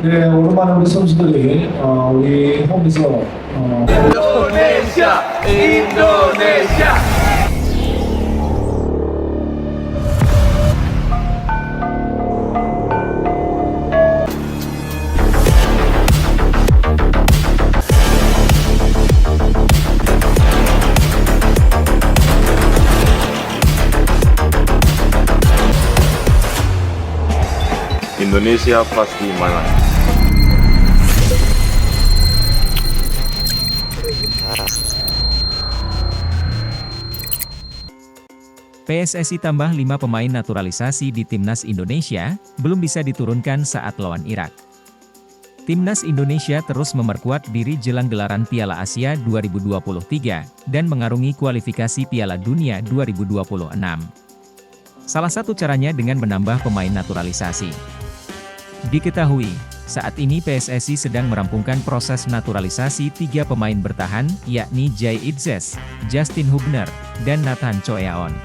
네, 오랜만에 우리 선수들이 우리 홈에서 Indonesia, Indonesia. Indonesia pasti menang. PSSI tambah 5 pemain naturalisasi di Timnas Indonesia, belum bisa diturunkan saat lawan Irak. Timnas Indonesia terus memperkuat diri jelang gelaran Piala Asia 2023, dan mengarungi kualifikasi Piala Dunia 2026. Salah satu caranya dengan menambah pemain naturalisasi. Diketahui, saat ini PSSI sedang merampungkan proses naturalisasi 3 pemain bertahan, yakni Jay Idzes, Justin Hubner, dan Nathan Choeaon.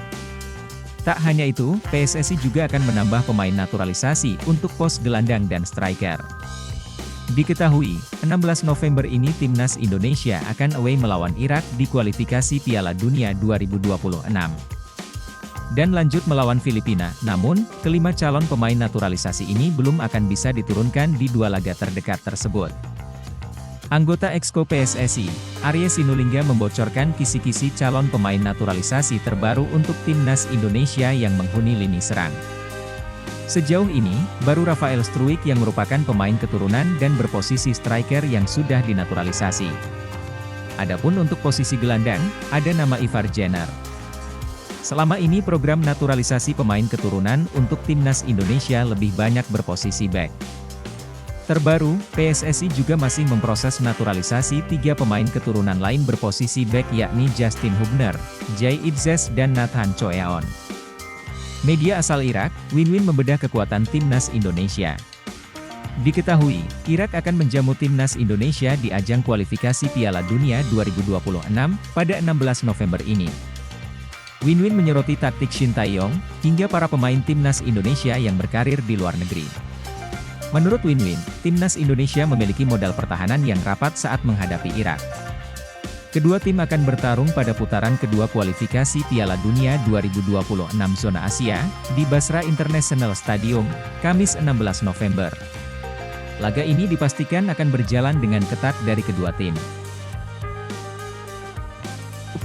Tak hanya itu, PSSI juga akan menambah pemain naturalisasi untuk pos gelandang dan striker. Diketahui, 16 November ini Timnas Indonesia akan away melawan Irak di kualifikasi Piala Dunia 2026. Dan lanjut melawan Filipina, namun, kelima calon pemain naturalisasi ini belum akan bisa diturunkan di 2 laga terdekat tersebut. Anggota Exco PSSI, Arya Sinulinga membocorkan kisi-kisi calon pemain naturalisasi terbaru untuk Timnas Indonesia yang menghuni lini serang. Sejauh ini, baru Rafael Struijk yang merupakan pemain keturunan dan berposisi striker yang sudah dinaturalisasi. Adapun untuk posisi gelandang, ada nama Ivar Jenner. Selama ini program naturalisasi pemain keturunan untuk Timnas Indonesia lebih banyak berposisi back. Terbaru, PSSI juga masih memproses naturalisasi 3 pemain keturunan lain berposisi back yakni Justin Hubner, Jay Idzes dan Nathan Choeaon. Media asal Irak, Winwin membedah kekuatan Timnas Indonesia. Diketahui, Irak akan menjamu Timnas Indonesia di ajang kualifikasi Piala Dunia 2026 pada 16 November ini. Winwin menyoroti taktik Shin Tae-yong, hingga para pemain Timnas Indonesia yang berkarir di luar negeri. Menurut Winwin, Timnas Indonesia memiliki modal pertahanan yang rapat saat menghadapi Irak. Kedua tim akan bertarung pada putaran kedua kualifikasi Piala Dunia 2026 zona Asia, di Basra International Stadium, Kamis 16 November. Laga ini dipastikan akan berjalan dengan ketat dari kedua tim.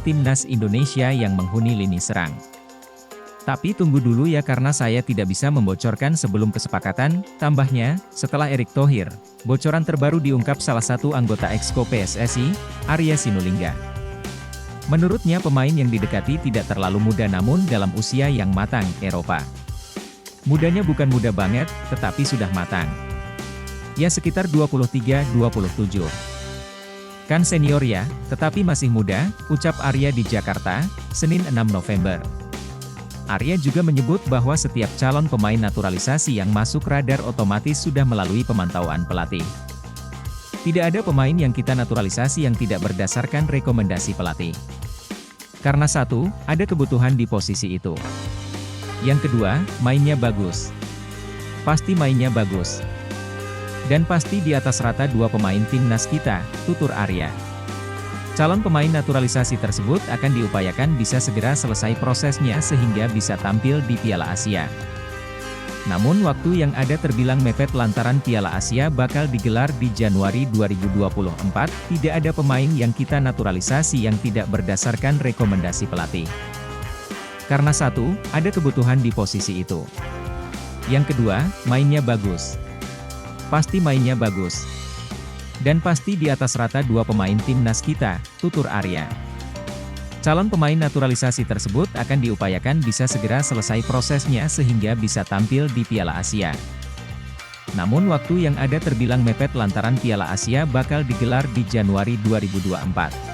Timnas Indonesia yang menghuni lini serang. Tapi tunggu dulu ya karena saya tidak bisa membocorkan sebelum kesepakatan, tambahnya, setelah Erick Thohir, bocoran terbaru diungkap salah satu anggota Exco PSSI, Arya Sinulinga. Menurutnya pemain yang didekati tidak terlalu muda namun dalam usia yang matang, Eropa. Mudanya bukan muda banget, tetapi sudah matang. Ya sekitar 23-27. Kan senior ya, tetapi masih muda, ucap Arya di Jakarta, Senin 6 November. Arya juga menyebut bahwa setiap calon pemain naturalisasi yang masuk radar otomatis sudah melalui pemantauan pelatih. Tidak ada pemain yang kita naturalisasi yang tidak berdasarkan rekomendasi pelatih. Karena satu, ada kebutuhan di posisi itu. Yang kedua, mainnya bagus. Pasti mainnya bagus. Dan pasti di atas rata 2 pemain timnas kita, tutur Arya. Calon pemain naturalisasi tersebut akan diupayakan bisa segera selesai prosesnya sehingga bisa tampil di Piala Asia. Namun waktu yang ada terbilang mepet lantaran Piala Asia bakal digelar di Januari 2024, tidak ada pemain yang kita naturalisasi yang tidak berdasarkan rekomendasi pelatih. Karena satu, ada kebutuhan di posisi itu. Yang kedua, mainnya bagus. Pasti mainnya bagus. Dan pasti di atas rata 2 pemain timnas kita, tutur Arya. Calon pemain naturalisasi tersebut akan diupayakan bisa segera selesai prosesnya sehingga bisa tampil di Piala Asia. Namun waktu yang ada terbilang mepet lantaran Piala Asia bakal digelar di Januari 2024.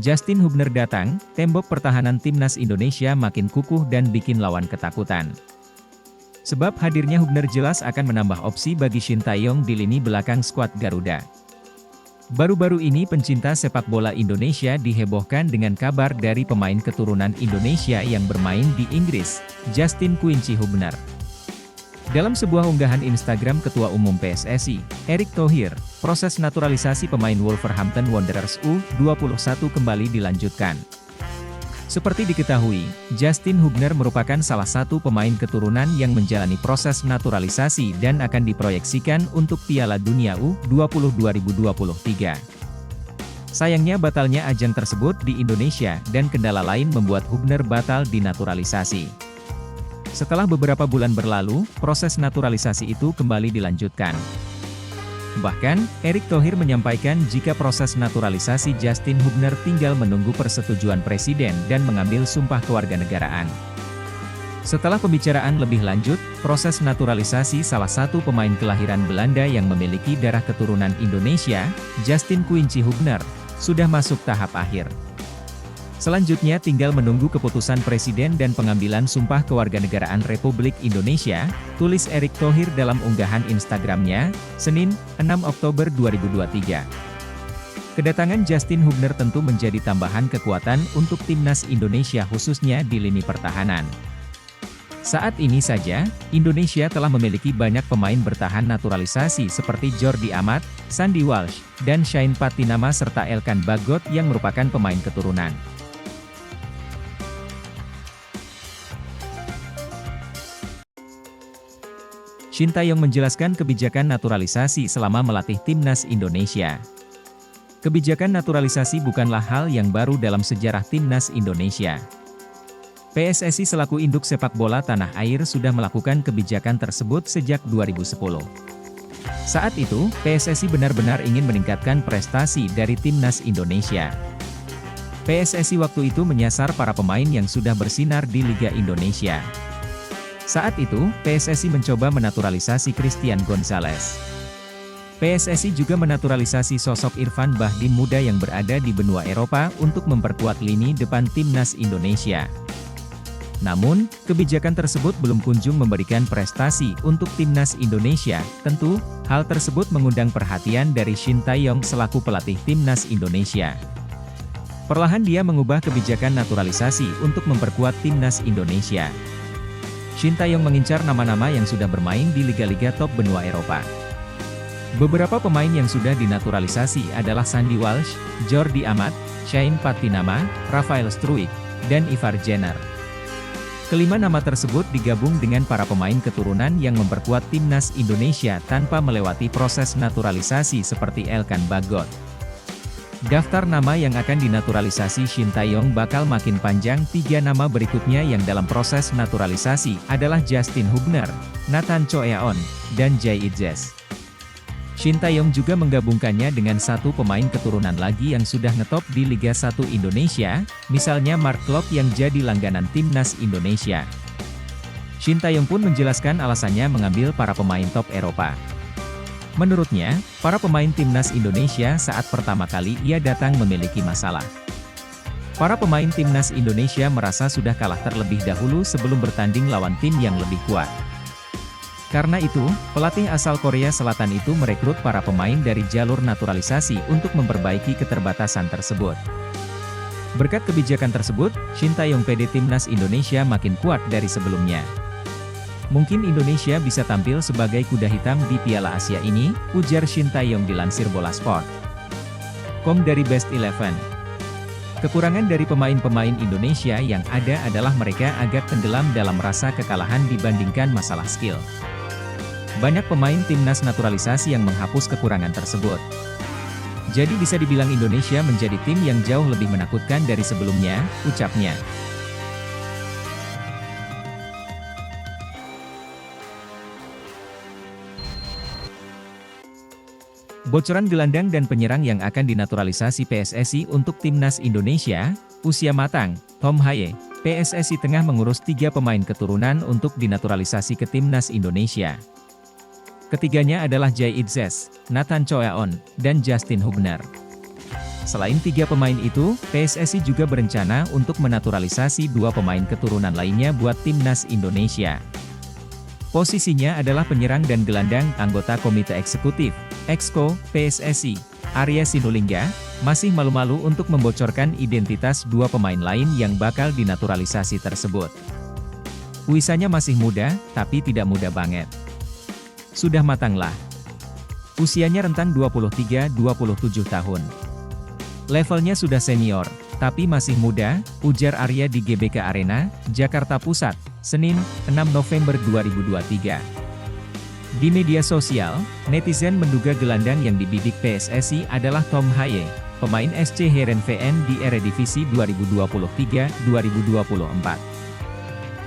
Justin Hubner datang, tembok pertahanan Timnas Indonesia makin kukuh dan bikin lawan ketakutan. Sebab hadirnya Hubner jelas akan menambah opsi bagi Shin Tae-yong di lini belakang skuad Garuda. Baru-baru ini pencinta sepak bola Indonesia dihebohkan dengan kabar dari pemain keturunan Indonesia yang bermain di Inggris, Justin Quincy Hubner. Dalam sebuah unggahan Instagram Ketua Umum PSSI, Erick Thohir, proses naturalisasi pemain Wolverhampton Wanderers U21 kembali dilanjutkan. Seperti diketahui, Justin Hubner merupakan salah satu pemain keturunan yang menjalani proses naturalisasi dan akan diproyeksikan untuk Piala Dunia U20 2023. Sayangnya batalnya ajang tersebut di Indonesia dan kendala lain membuat Hubner batal dinaturalisasi. Setelah beberapa bulan berlalu, proses naturalisasi itu kembali dilanjutkan. Bahkan, Erick Thohir menyampaikan jika proses naturalisasi Justin Hubner tinggal menunggu persetujuan Presiden dan mengambil sumpah kewarganegaraan. Setelah pembicaraan lebih lanjut, proses naturalisasi salah satu pemain kelahiran Belanda yang memiliki darah keturunan Indonesia, Justin Quincy Hubner, sudah masuk tahap akhir. Selanjutnya tinggal menunggu keputusan Presiden dan pengambilan sumpah kewarganegaraan Republik Indonesia, tulis Erick Thohir dalam unggahan Instagramnya, Senin, 6 Oktober 2023. Kedatangan Justin Hubner tentu menjadi tambahan kekuatan untuk timnas Indonesia khususnya di lini pertahanan. Saat ini saja, Indonesia telah memiliki banyak pemain bertahan naturalisasi seperti Jordi Amat, Sandy Walsh, dan Shain Patinama serta Elkan Bagot yang merupakan pemain keturunan. Shin Tae-yong menjelaskan kebijakan naturalisasi selama melatih timnas Indonesia. Kebijakan naturalisasi bukanlah hal yang baru dalam sejarah timnas Indonesia. PSSI selaku induk sepak bola tanah air sudah melakukan kebijakan tersebut sejak 2010. Saat itu, PSSI benar-benar ingin meningkatkan prestasi dari timnas Indonesia. PSSI waktu itu menyasar para pemain yang sudah bersinar di Liga Indonesia. Saat itu, PSSI mencoba menaturalisasi Christian Gonzalez. PSSI juga menaturalisasi sosok Irfan Bahdim muda yang berada di benua Eropa untuk memperkuat lini depan timnas Indonesia. Namun, kebijakan tersebut belum kunjung memberikan prestasi untuk timnas Indonesia. Tentu, hal tersebut mengundang perhatian dari Shin Tae-yong selaku pelatih timnas Indonesia. Perlahan dia mengubah kebijakan naturalisasi untuk memperkuat timnas Indonesia. Shin Tae-yong mengincar nama-nama yang sudah bermain di liga-liga top benua Eropa. Beberapa pemain yang sudah dinaturalisasi adalah Sandy Walsh, Jordi Amat, Shain Patinama, Rafael Struijk, dan Ivar Jenner. Kelima nama tersebut digabung dengan para pemain keturunan yang memperkuat timnas Indonesia tanpa melewati proses naturalisasi seperti Elkan Bagot. Daftar nama yang akan dinaturalisasi Shin Tae-yong bakal makin panjang. 3 nama berikutnya yang dalam proses naturalisasi adalah Justin Hubner, Nathan Choeaon, dan Jay Idzes. Shin Tae-yong juga menggabungkannya dengan satu pemain keturunan lagi yang sudah ngetop di Liga 1 Indonesia, misalnya Mark Klok yang jadi langganan timnas Indonesia. Shin Tae-yong pun menjelaskan alasannya mengambil para pemain top Eropa. Menurutnya, para pemain timnas Indonesia saat pertama kali ia datang memiliki masalah. Para pemain timnas Indonesia merasa sudah kalah terlebih dahulu sebelum bertanding lawan tim yang lebih kuat. Karena itu, pelatih asal Korea Selatan itu merekrut para pemain dari jalur naturalisasi untuk memperbaiki keterbatasan tersebut. Berkat kebijakan tersebut, Shin Tae-yong PD timnas Indonesia makin kuat dari sebelumnya. Mungkin Indonesia bisa tampil sebagai kuda hitam di Piala Asia ini, ujar Shin Tae-yong dilansir Bolasport.com dari Best 11. Kekurangan dari pemain-pemain Indonesia yang ada adalah mereka agak tenggelam dalam rasa kekalahan dibandingkan masalah skill. Banyak pemain timnas naturalisasi yang menghapus kekurangan tersebut. Jadi bisa dibilang Indonesia menjadi tim yang jauh lebih menakutkan dari sebelumnya, ucapnya. Bocoran gelandang dan penyerang yang akan dinaturalisasi PSSI untuk timnas Indonesia, usia matang, Tom Haye. PSSI tengah mengurus 3 pemain keturunan untuk dinaturalisasi ke timnas Indonesia. Ketiganya adalah Jay Idzes, Nathan Choeaon, dan Justin Hubner. Selain 3 pemain itu, PSSI juga berencana untuk menaturalisasi 2 pemain keturunan lainnya buat timnas Indonesia. Posisinya adalah penyerang dan gelandang anggota Komite Eksekutif, Exco, PSSI, Arya Sinulinga, masih malu-malu untuk membocorkan identitas dua pemain lain yang bakal dinaturalisasi tersebut. Uisanya masih muda, tapi tidak muda banget. Sudah matanglah. Usianya rentang 23-27 tahun. Levelnya sudah senior, tapi masih muda, ujar Arya di GBK Arena, Jakarta Pusat, Senin, 6 November 2023. Di media sosial, netizen menduga gelandang yang dibidik PSSI adalah Tom Haye, pemain SC Heerenveen di Eredivisie 2023-2024.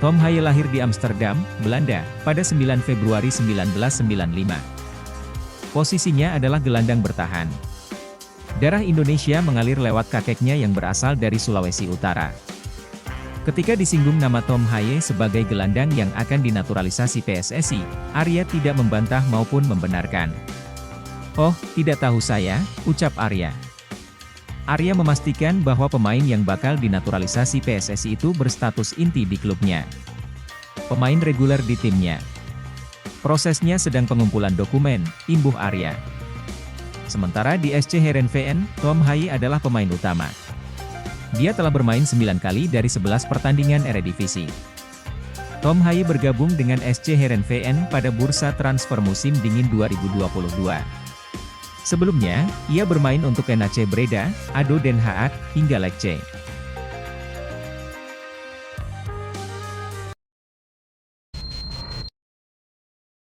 Tom Haye lahir di Amsterdam, Belanda, pada 9 Februari 1995. Posisinya adalah gelandang bertahan. Darah Indonesia mengalir lewat kakeknya yang berasal dari Sulawesi Utara. Ketika disinggung nama Tom Haye sebagai gelandang yang akan dinaturalisasi PSSI, Arya tidak membantah maupun membenarkan. "Oh, tidak tahu saya," ucap Arya. Arya memastikan bahwa pemain yang bakal dinaturalisasi PSSI itu berstatus inti di klubnya. Pemain reguler di timnya. Prosesnya sedang pengumpulan dokumen, imbuh Arya. Sementara di SC Heerenveen, Tom Haye adalah pemain utama. Dia telah bermain 9 kali dari 11 pertandingan Eredivisie. Tom Haye bergabung dengan SC Heerenveen pada bursa transfer musim dingin 2022. Sebelumnya, ia bermain untuk NAC Breda, ADO Den Haag, hingga Lecce.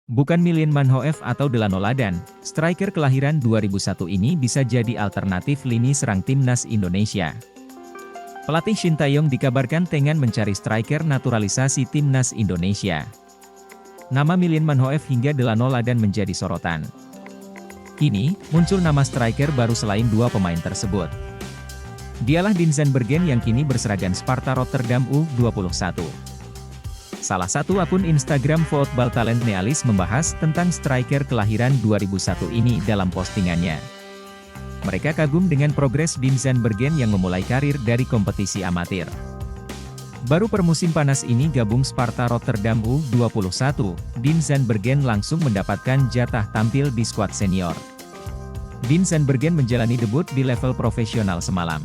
Bukan Milan Manhoef atau Delano Ladan, striker kelahiran 2001 ini bisa jadi alternatif lini serang timnas Indonesia. Pelatih Shin Tae-yong dikabarkan tengah mencari striker naturalisasi timnas Indonesia. Nama Milan Manhoef hingga Delano Ladan menjadi sorotan. Kini, muncul nama striker baru selain dua pemain tersebut. Dialah Dinsan Bergen yang kini berseragam Sparta Rotterdam U21. Salah satu akun Instagram Football Talent Nealis membahas tentang striker kelahiran 2001 ini dalam postingannya. Mereka kagum dengan progres Dinsan Bergen yang memulai karir dari kompetisi amatir. Baru per musim panas ini gabung Sparta Rotterdam U21, Dinsan Bergen langsung mendapatkan jatah tampil di skuad senior. Dinsan Bergen menjalani debut di level profesional semalam.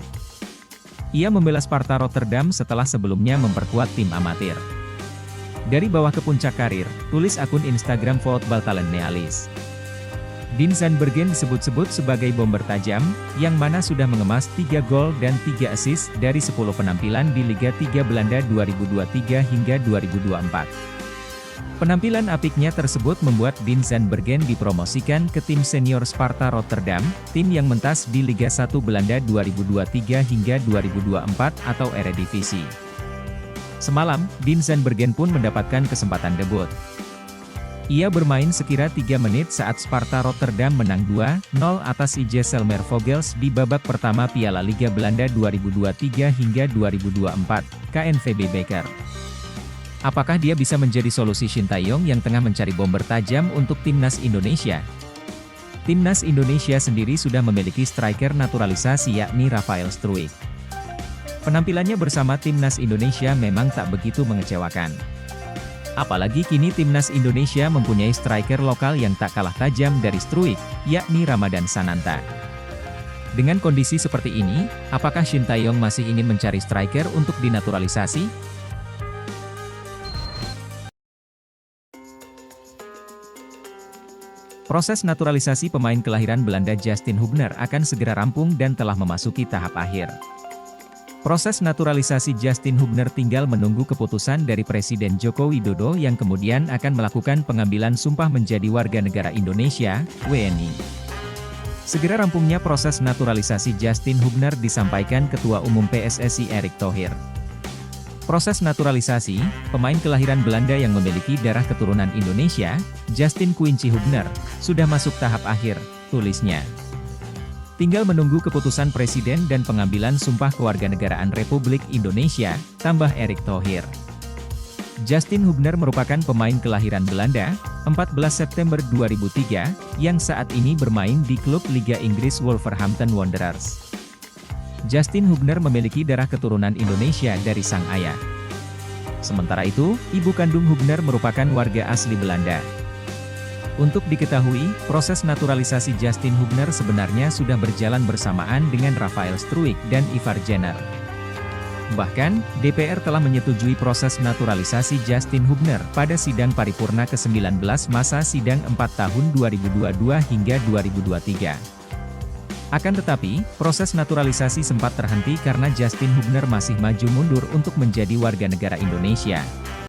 Ia membela Sparta Rotterdam setelah sebelumnya memperkuat tim amatir. Dari bawah ke puncak karir, tulis akun Instagram Football Talent Nealis. Dinsan Bergen disebut-sebut sebagai bomber tajam, yang mana sudah mengemas 3 gol dan 3 assist dari 10 penampilan di Liga 3 Belanda 2023 hingga 2024. Penampilan apiknya tersebut membuat Dinsan Bergen dipromosikan ke tim senior Sparta Rotterdam, tim yang mentas di Liga 1 Belanda 2023 hingga 2024 atau Eredivisie. Semalam, Dinsan Bergen pun mendapatkan kesempatan debut. Ia bermain sekira 3 menit saat Sparta Rotterdam menang 2-0 atas IJ Selmer Vogels di babak pertama Piala Liga Belanda 2023 hingga 2024, KNVB Beker. Apakah dia bisa menjadi solusi Shin Tae-yong yang tengah mencari bomber tajam untuk timnas Indonesia? Timnas Indonesia sendiri sudah memiliki striker naturalisasi yakni Rafael Struijk. Penampilannya bersama timnas Indonesia memang tak begitu mengecewakan. Apalagi kini timnas Indonesia mempunyai striker lokal yang tak kalah tajam dari Struijk, yakni Ramadan Sananta. Dengan kondisi seperti ini, apakah Shin Tae-yong masih ingin mencari striker untuk dinaturalisasi? Proses naturalisasi pemain kelahiran Belanda Justin Hubner akan segera rampung dan telah memasuki tahap akhir. Proses naturalisasi Justin Hubner tinggal menunggu keputusan dari Presiden Joko Widodo yang kemudian akan melakukan pengambilan sumpah menjadi warga negara Indonesia, WNI. Segera rampungnya proses naturalisasi Justin Hubner disampaikan Ketua Umum PSSI Erick Thohir. Proses naturalisasi, pemain kelahiran Belanda yang memiliki darah keturunan Indonesia, Justin Quincy Hubner, sudah masuk tahap akhir, tulisnya. Tinggal menunggu keputusan Presiden dan pengambilan sumpah kewarganegaraan Republik Indonesia, tambah Erick Thohir. Justin Hubner merupakan pemain kelahiran Belanda, 14 September 2003, yang saat ini bermain di klub Liga Inggris Wolverhampton Wanderers. Justin Hubner memiliki darah keturunan Indonesia dari sang ayah. Sementara itu, ibu kandung Hubner merupakan warga asli Belanda. Untuk diketahui, proses naturalisasi Justin Hubner sebenarnya sudah berjalan bersamaan dengan Rafael Struijk dan Ivar Jenner. Bahkan, DPR telah menyetujui proses naturalisasi Justin Hubner pada sidang paripurna ke-19 masa sidang 4 tahun 2022 hingga 2023. Akan tetapi, proses naturalisasi sempat terhenti karena Justin Hubner masih maju mundur untuk menjadi warga negara Indonesia.